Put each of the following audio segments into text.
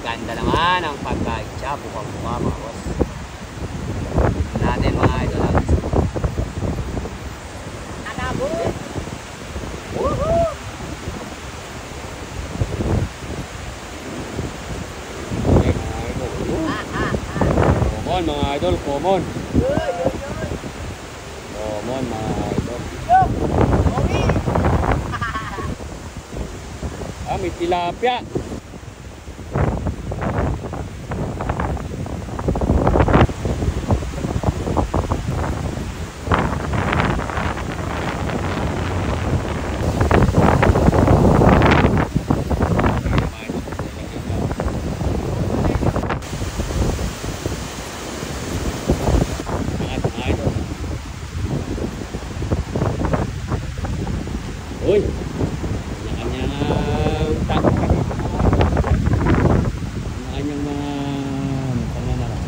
Ganda naman ang pagkaitsa. Bukang-buka mga boss. Natin mga idol lang. Anabot! Woohoo! Okay mga idol. Common mga idol, common. Common mga idol. May tilapia. Uy, kanya-kanyang takot. Kanya-kanyang mga panganara.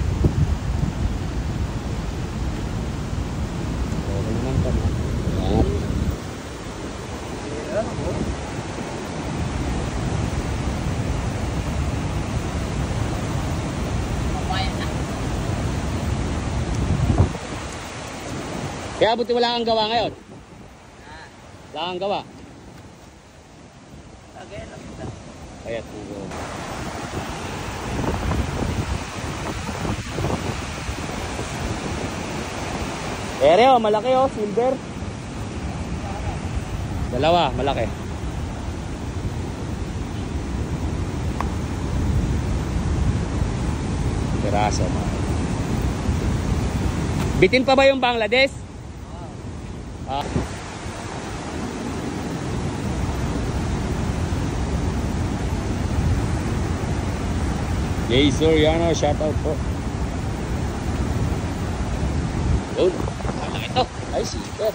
Okay naman pa na. Kaya buti wala kang gawa ngayon. Wala kang gawa. Ayat mo. Ere oh, malaki oh, silver. Dalawa, malaki. Piraso. Bitin pa ba yung Bangladesh? Ah. Jay Soriano, shout out po. Yun, malaki ito. Ay, super.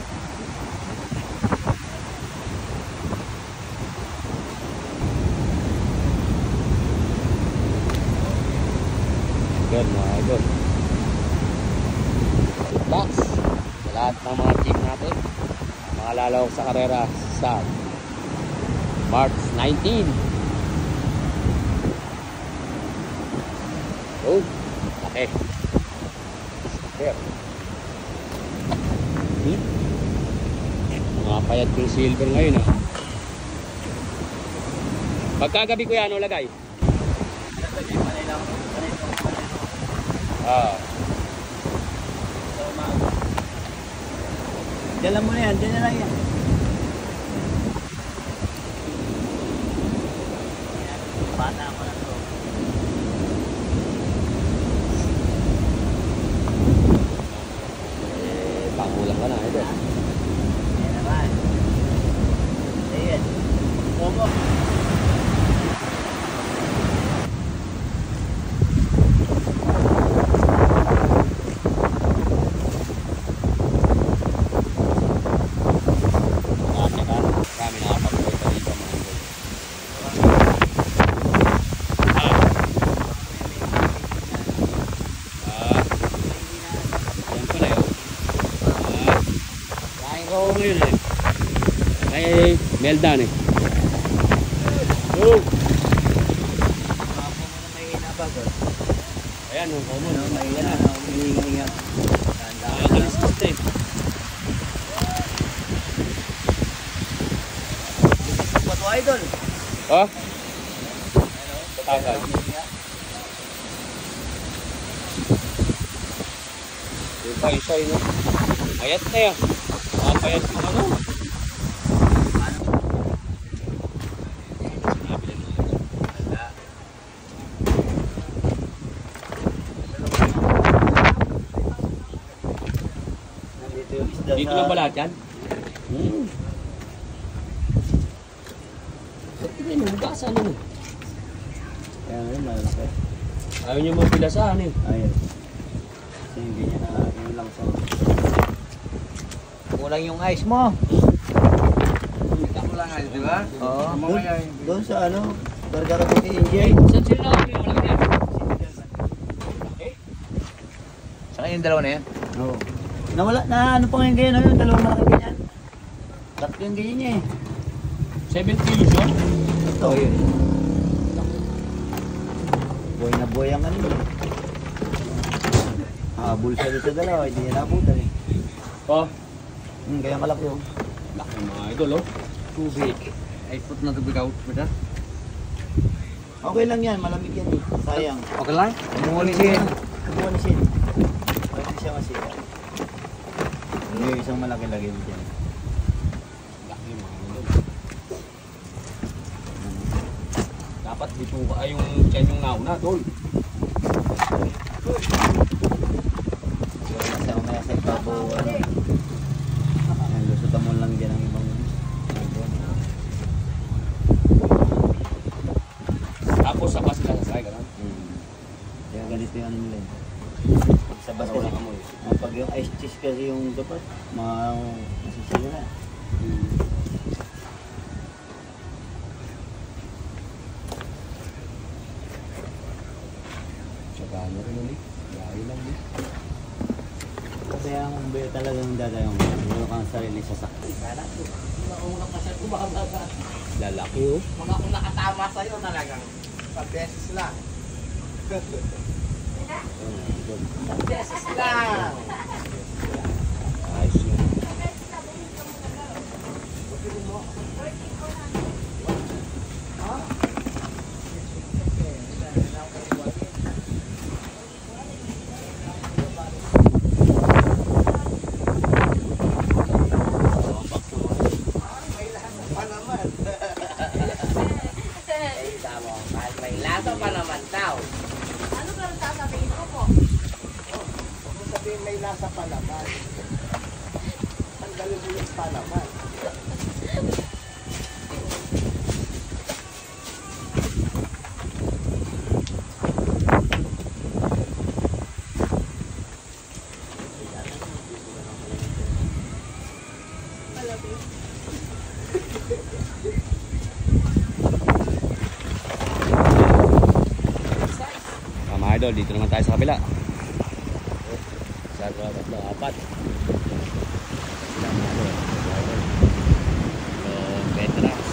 Good mga idol. Good luck sa lahat ng mga team natin. Mga lalawak sa karera sa March 19. Oh, laki. Super. Mga payat yung silver ngayon ah. Pagkagabi ko yan, ano lagay? Ah. Dala mo na yan, dala lang yan. Bata ako na to. Pangulang ka na, ito. Ayan naman. Ayan. Omo. Ngayon eh. Kay Meldan eh. Oh. Ayan, oh, common. Mahina na, humihinga-hinga. Nakakaliskos eh. Pato idol. Oh? Tatagay. Yung pa isa yun. Ayat na yan. Ayat mo ano? Dito lang pala dyan? Tingnan mo, bukasan mo. Kaya ngayon malaki. Ayaw nyo mapilasahan eh. Ayun. Kasi hindi niya na yun lang sa... Kulang yung ice mo. Kulang ice, di ba? Oo. Doon sa ano, Gargara City, India. Saan sila na kami? Malaki yan. Saan yung dalawa na yan? Oo. Nawala na ano pa ngayon ganyan, yung dalawang malaki ganyan. Tatlo yung ganyan niya eh. 7 kilos yun? Ito yun. Buhay na buhay ang kanina. Bulsa doon sa dalawa, hindi niya nabutan eh. Oh, Kaya malaki oh. laki mga idol oh. Tubig. I put na tubig out with that. Okay lang yan, malamig yan eh. Sayang. Okay lang? Kumulisin. Kumulisin. Pwede siya masira. Yung isang malaki lagay mo dyan. Laki mga idol. Dapat dito ay yung tiyan yung nauna, tol. Kasi mamaya sa ibabaw, lusutan mo lang dyan ang ibang Tapos sa pas sila sa gano'n. Kaya ganito yung ano nila. Sa bas kasi, pag yung ice cheese kasi yung dapat, masisira na. Tsaka ano rin ulit. Gaya lang ulit. Kasi ang umbay talagang dadayong meron kang sarili sa sakit. Maunang pa siya kumababa. Lalaki oh. Mga kung nakatama sa'yo talagang pag-beses lang. Pag-beses lang. Ayos yun. May lasa pa naman daw. Ano ba ang sasabihin ko po? Huwag mo sabihin may lasa pa naman. Tanggalin mo yung pa naman. Mga idol, dito naman tayo sa kabila. Isa, dua, tatlo, apat. Sila mga idol. So, veterans.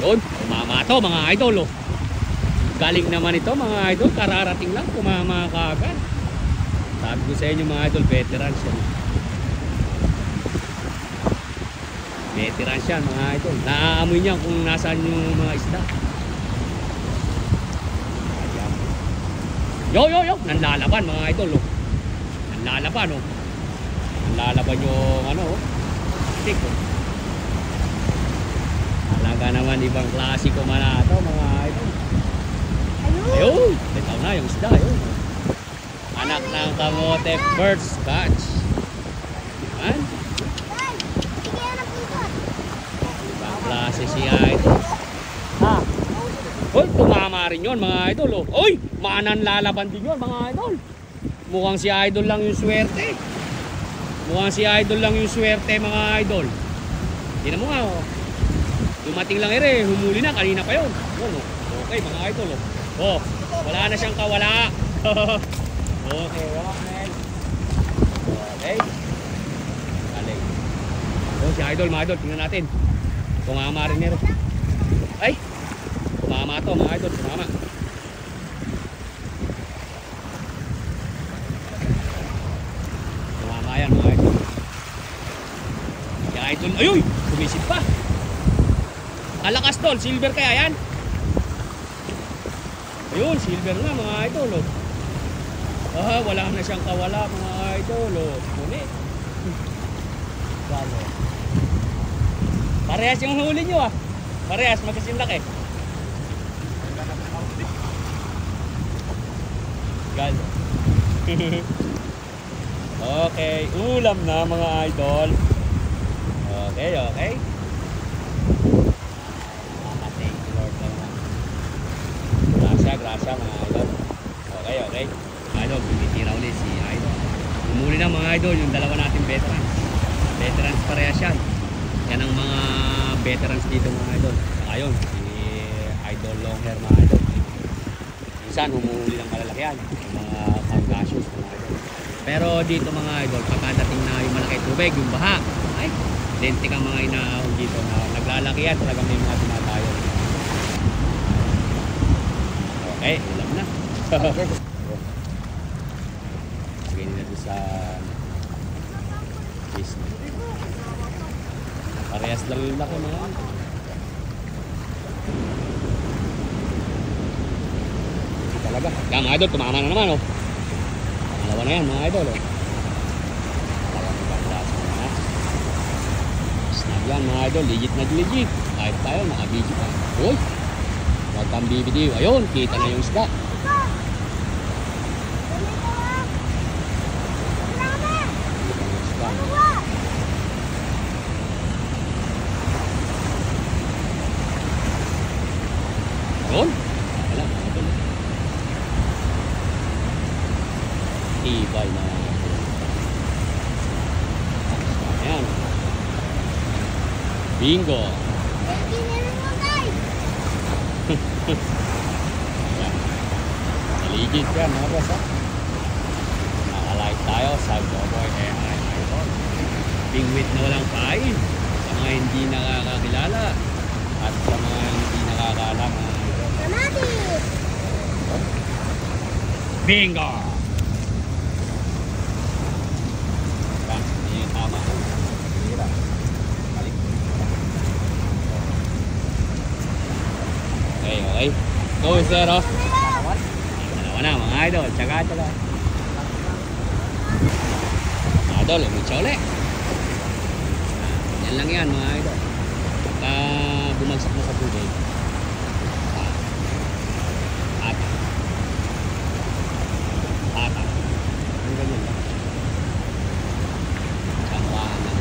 Yun, umama to mga idol oh. Galing naman ito mga idol, kararating lang, kumama ka agad. Sabi ko sa inyo mga idol, veterans yan. Veterans yan mga idol. Naaamoy niya kung nasaan yung mga isda. Yo yo yo, nanlalaban mga idol oh. Nanlalaban oh. Nanlalaban yung ano oh. Stick oh. Talaga naman ibang klasiko man na ito mga idol. Ayun, bitaw na yung isda yun. Anak ng kamote birds catch. Yan. Ibang klase si idol. Ha? Hoy, tumama rin yun mga idol oh. Hoy, manan lalaban din yun mga idol. Mukhang si idol lang yung swerte. Mukhang si idol lang yung swerte mga idol. Tingnan mo nga oh. Dumating lang ere, humuli na kanina pa yun. Yun oh. Okay mga idol oh. Oh, wala na siyang kawala. Okay, okay. Okay. Galing. Oh, si idol mga idol, tingnan natin. Tumama rin ere. Ay! Tumama to mga idol, tumama. Tumama yan mga idol. Si idol, ayuy! Sumisid pa. Kalakas tol, silver kaya yan? Ayun, silver na mga idol oh. Ah, wala na siyang kawala mga idol oh. Ngunit. Galo. Parehas yung huli nyo ah. Parehas, magkasinlaki. Galo. Okay, ulam na mga idol. Okay, okay. Thank you Lord naman. Grasya mga idol. Okay, okay. Idol, bibitira ulit si idol. Umuli na mga idol, yung dalawa natin veterans. Veterans parehas yan. Yan ang mga veterans dito mga idol. Saka yun, si idol long hair mga idol. Minsan humuli ng malalakihan, yung mga panggasyos mga idol. Pero dito mga idol, pagkadating na yung malaki tubig, yung baha, ay, lentik ang mga inaahon dito na naglalakihan, talagang may mga tumatayo. Eh, ulam na. Lagay nila doon sa fish. Parehas lang yung laki mga ano. Talaga. Yan mga idol, tumama na naman oh. Pangalawa na yan mga idol oh. Snap yan mga idol, legit na legit. Kahit tayo, nakabidyo pa. Uy! Huwag kang bibidiw. Ayun, kita na yung isda. Ayun. Wala, mga idol. Tibay na. Ayan. Bingo. Naligid yan mga boss ha. Naka-like tayo sa Joboy AI Idol. Bingwit na walang kain. Sa mga hindi nakakakilala at sa mga hindi nakakaalam mga idol. Bingo! Yan, yun yung tama. Hira. Balik. Okay, okay. Go, sir, oh. Dalawa na, mga idol. Tsaga. Mga idol, umitsa ulit. Yan lang yan, mga idol. Pagka bumagsak mo sa tubig. Ata. Ang ganyan lang. Tsamuhaan lang.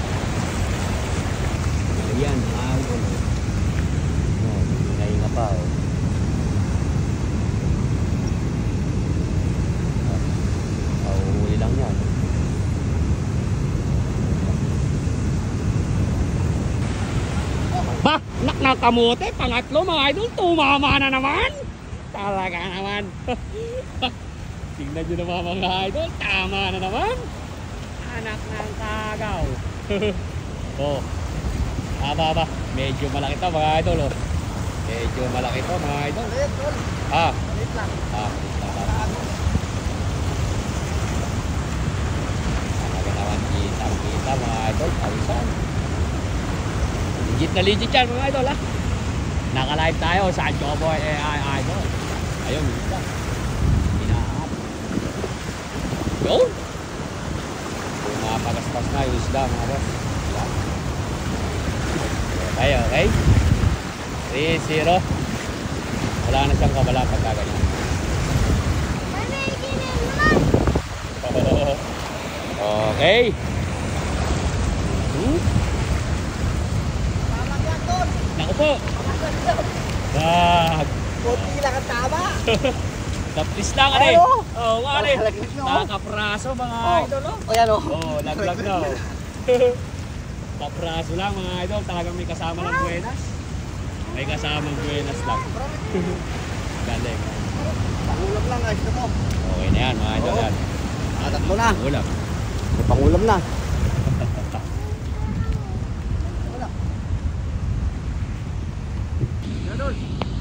Ayan, mga idol. Oh, hinahinga pa, oh. Huli lang yan. Ba, nakamote, pangatlo mga idol, tumama na naman. Talaga naman. Tingnan nyo naman mga idol, tama na naman. Anak ng kagaw. Oh, ba, medyo malaki to mga idol oh. Medyo malaki to mga idol. Ah, Wait lang. Kita mga idol, pawisan. Legit na legit yan mga idol ha. Naka-live tayo sa Joboy AI Idol. Ayun, isda. Hinahat. Yun. Mga pagaspas na yung isda mga boss. Okay, okay. 3-0. Wala na siyang kabala pagkaganyan. Okay. Naku po. Wag. Kunti lang ang tama. Tapis lang ano eh. Oo, nga ano eh. Lalaglag nyo. Nakapraso mga idol oh. O yan o. Oo, laglag na oh. Kapraso lang mga idol. Talagang may kasama ng buenas. May kasamang buenas lang. Galing. Pangulam lang guys. Ito mo. Okay na yan mga idol yan. Tatlo na. Ulam. May pangulam na.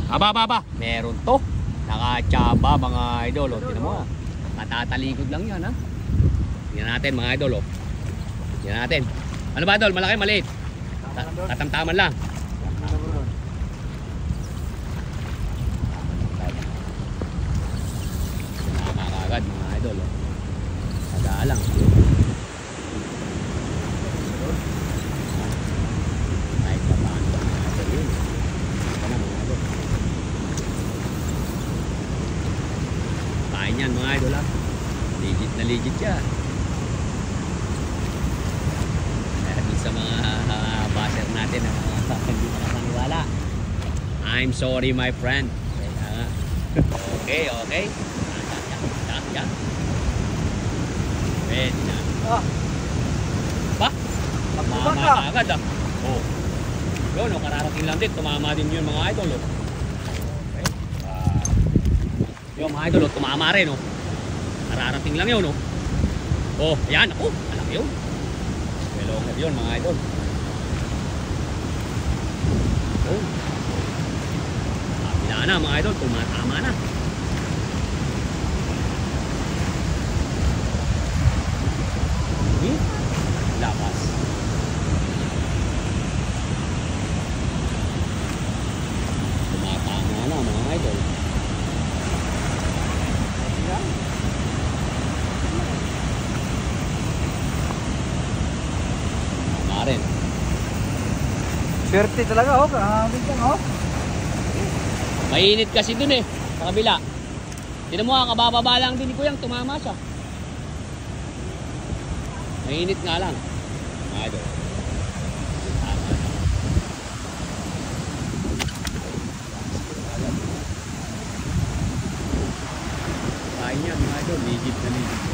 Aba. Meron to. Nakatsaba mga idol. O, tingnan mo ha. Matatalikod lang yan ha. Tingnan natin mga idol o. Tingnan natin. Ano ba idol? Malaki, maliit? Tatamtaman lang. Tama kagad mga idol o. Pag-aalang. Kahit pa paano mga idol yun. Ito na mga idol. Kain yan mga idol ha. Legit na legit yan. Meron sa mga baser natin na mga hindi makapaniwala. I'm sorry my friend. Okay. Yan. Pwede na. Ba? Tumama ka agad ah. Oh. Yun o, kararating lang din. Tumama din yun mga idol o. Okay. Yung mga idol o, tumama rin o. Kararating lang yun o. Oh, yan. Oh, alam yun. Melonger yun mga idol. Oh. Kapila na mga idol, tumatama na. Swerte talaga, oh. Kahangin yan, oh. Mainit kasi dun eh, sa kabila. Tinan mo kabababa lang din ni Kuyang, tumama siya. Mainit nga lang. Mga idol. Tama na. Kain yan mga idol, ligid na ligid.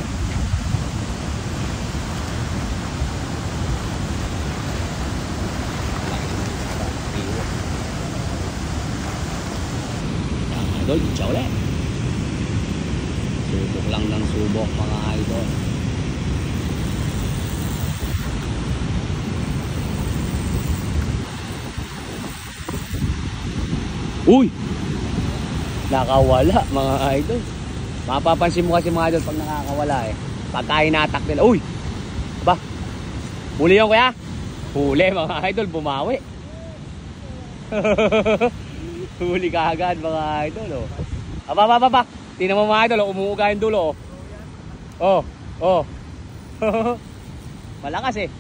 Idol, ciao ulit. Subok lang ng subok mga idol. Uy! Nakawala mga idol. Mapapansin mo kasi mga idol pag nakakawala eh. Pagka hinatak nila. Uy! Ba? Huli yun kuya? Huli mga idol, bumawi. Huli ka agad mga idol, oh. Aba. Tingnan mo mga idol, oh. Umuuga yung dulo, oh. Oh. Malakas eh.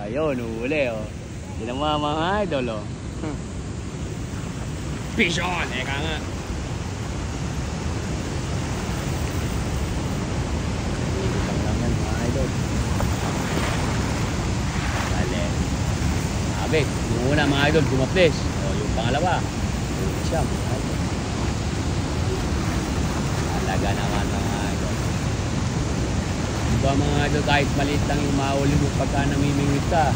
Ayun, huli, oh. Tingnan mo mga idol, oh. Pishon! Eka nga. Lang yan mga idol. Dali. Sabi, yung una mga idol, gumaplis. Yung pangalawa, huli siya mga idol. Talaga naman mga idol. Diba mga idol, kahit maliit lang yung mahuli mo pagka namimingwit ka,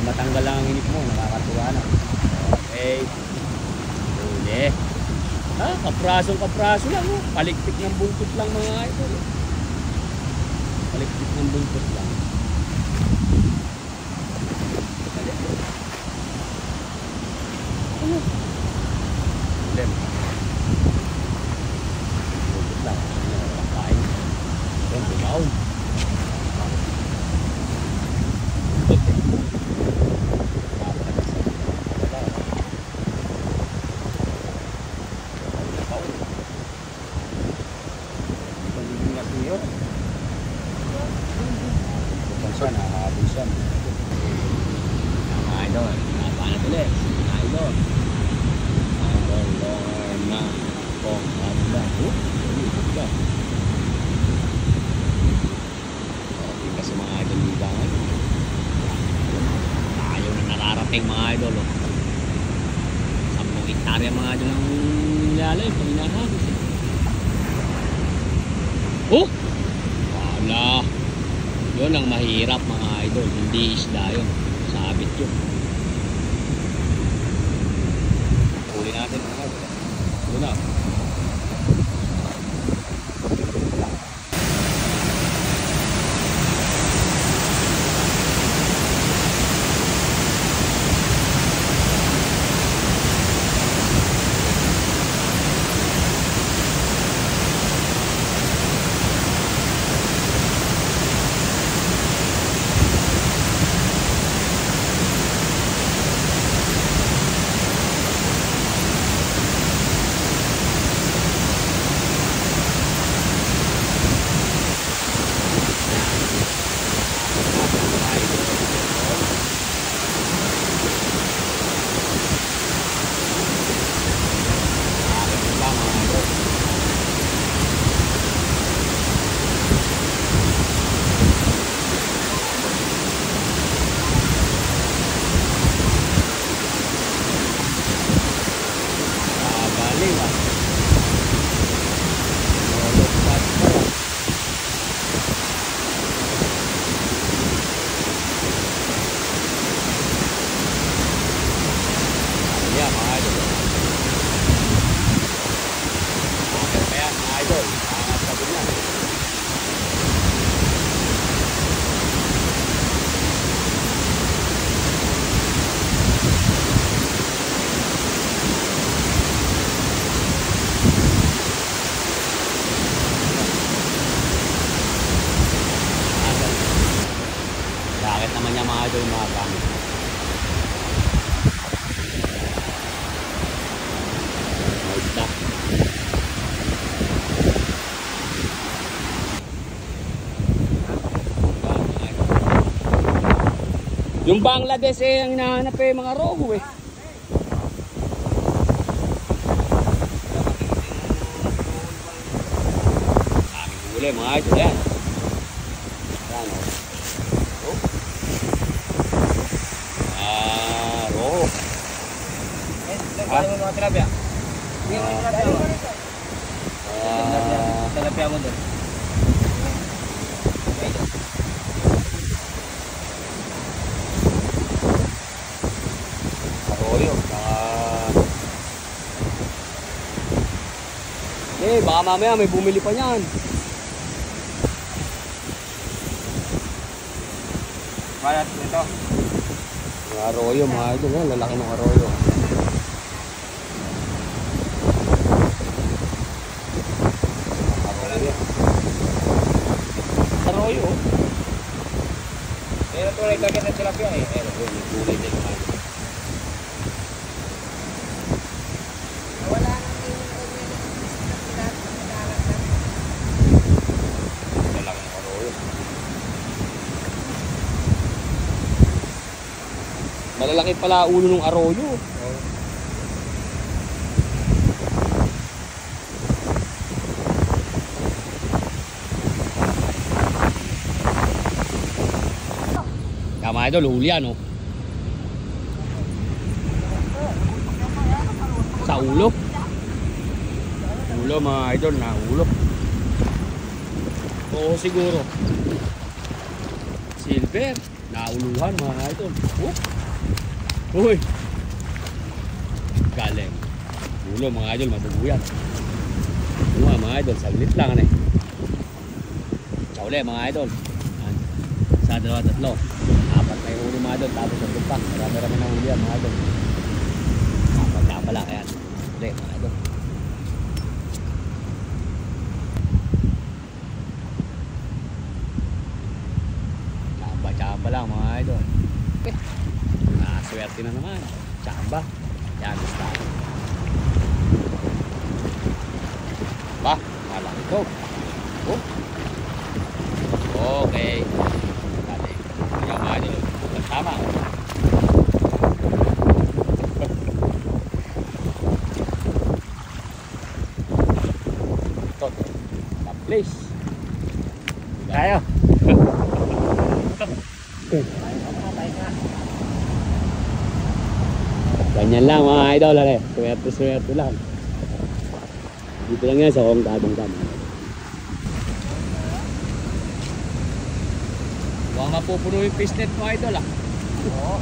matanggal lang ang inip mo, nakakatuwa na. Okay. Huli. Kapraso lang, oh. Palikpik ng buntot lang mga idol. Palikpik ng buntot lang. Lem. Buntot lang. Walang kain. Yan, tumaon. Buntot eh. Mga idol, oh. 10 hektarya mga idol ang nilalay pag hinahagis eh. Oh! Wala. Yun ang mahirap mga idol, hindi isda yun, sabit yun. Huli natin mga idol. Ito na. Bangladesh eh, ang hinahanap eh, mga rogo eh. Daming huli mga idol yan. Yan o. Oh. Rogo. Paano mo mga tilapia? Tilapia mo doon. Arroyo. Baka mamaya may bumili pa niyan. Balat nito. Mga arroyo mga idol yan. Lalaki ng arroyo. Arroyo. Pero tulay kagad ng tilapia eh. May kulay din mga idol. Wala nang Lalaki ng arroyo. Malalaki pala ulo ng arroyo. Mga idol, huli yan oh. Sa ulo. Ulo mga idol, na ulo. Oo siguro. Silver, nauluhan mga idol. Uy. Galing. Ulo mga idol, maduguyan. Mga idol, saglit lang eh. Sa uli mga idol. Sa dalawa tatlo. Apat na yung huli mga idol, tapos ang lupak. Marami-rami na huli yan mga idol. Magkapa lang yan. Huli mga idol. Tsamba lang mga idol. Okay. Nakaswerte na naman. Tsamba. Yan, gusto. Ba, malaki ito. Oh. Okay. Tingnan mga idol. Tama. Ito. Top place. Tayo. Ganyan lang mga idol. Swerte lang. Dito lang yan sa Hong Tabang Dam. Huwag mapupuno yung fishnet mo idol ah. Oo.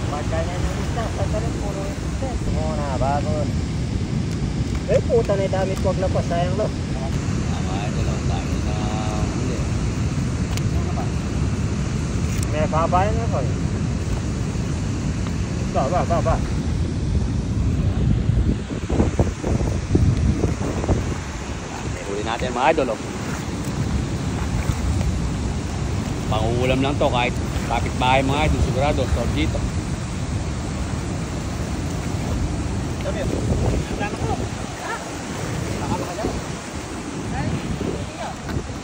Magkanya ng lista. Saan rin puro yung fishnet? Muna, bago. Eh, puta na yung damit. Huwag na pa. Sayang lo. Mga idol ang dami na huli. May kabayan na ko. Ba. Huli natin mga idol oh. Panguulam lang to kahit kapitbahay mga idol, sigurado store dito.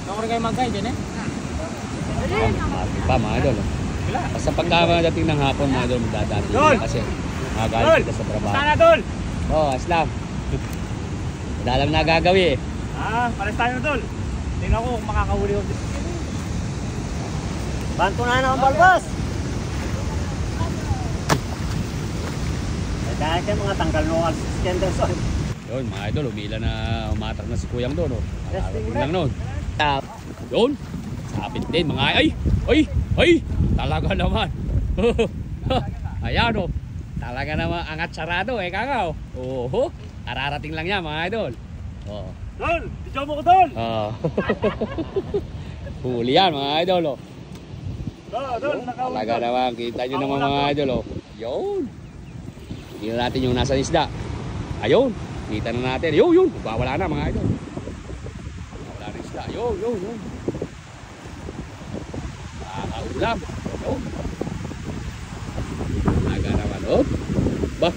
Ako rin kayo magkay din eh. Pa mga idol. Basta pagkadating ng hapon mga idol, magdadating kasi magaling kita sa trabaho. Sana tol! Oh, aslam. Wala lang na gagawin eh. Pares tayo na tol. Tingnan ko kung makakahuli ko. Banto na ang balbas. Dahil kayo mga tanggal lokal Kenderson. Yun mga idol, umatak na si Kuyang doon oh. Testing Lang noon. Yun. Sapit din mga ay. Talaga naman. Ayan oh. Talaga naman angat sarado eh kakaw. Oho. Kararating lang yan mga idol. Oh. Tol! Video mo ko tol! Huli yan mga idol oh. Tol, Talaga naman. Kita nyo naman mga idol oh. Yun. Tingnan natin yung nasa isda. Ayun. Kita na natin. Yun. Wala na mga idol. Wala na isda. Yun. Nakakaulam. Yun. Talaga naman oh. Bah.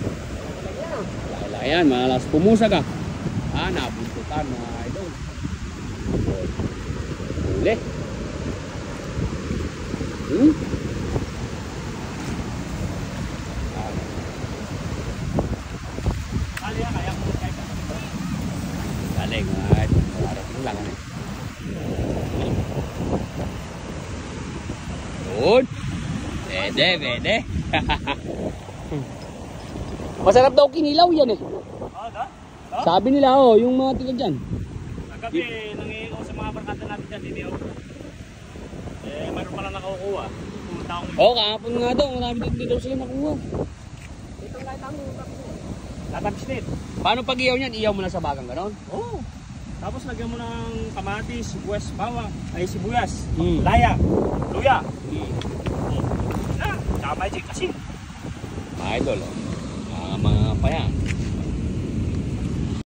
Wala yan. Malas pumusa ka. Nabuntutan mga idol. Huli. Bali yan, kaya kung kahit Galing, mga idol. Parating lang, ano. Good. Pwede, pwede. Masarap daw kinilaw yan eh. da? Sabi nila, oh, yung mga tiga dyan. Kagabi, nangihingi ko sa mga barkada natin dyan, hindi ako. Mayroon pala nakukuha. Pumunta akong Oo, kahapon nga daw. Marami din daw sila nakuha. Itong lahat ang utap ko. latabsnit. Paano pag iyaw niyan? Iyaw mo na sa bagang gano'n? Oo. Tapos lagyan mo ng kamatis, sibuyas, bawang, ay sibuyas, Hmm. laya, luya. Na, tsaka magic kasi. Mga idol, oh. Mga pa yan.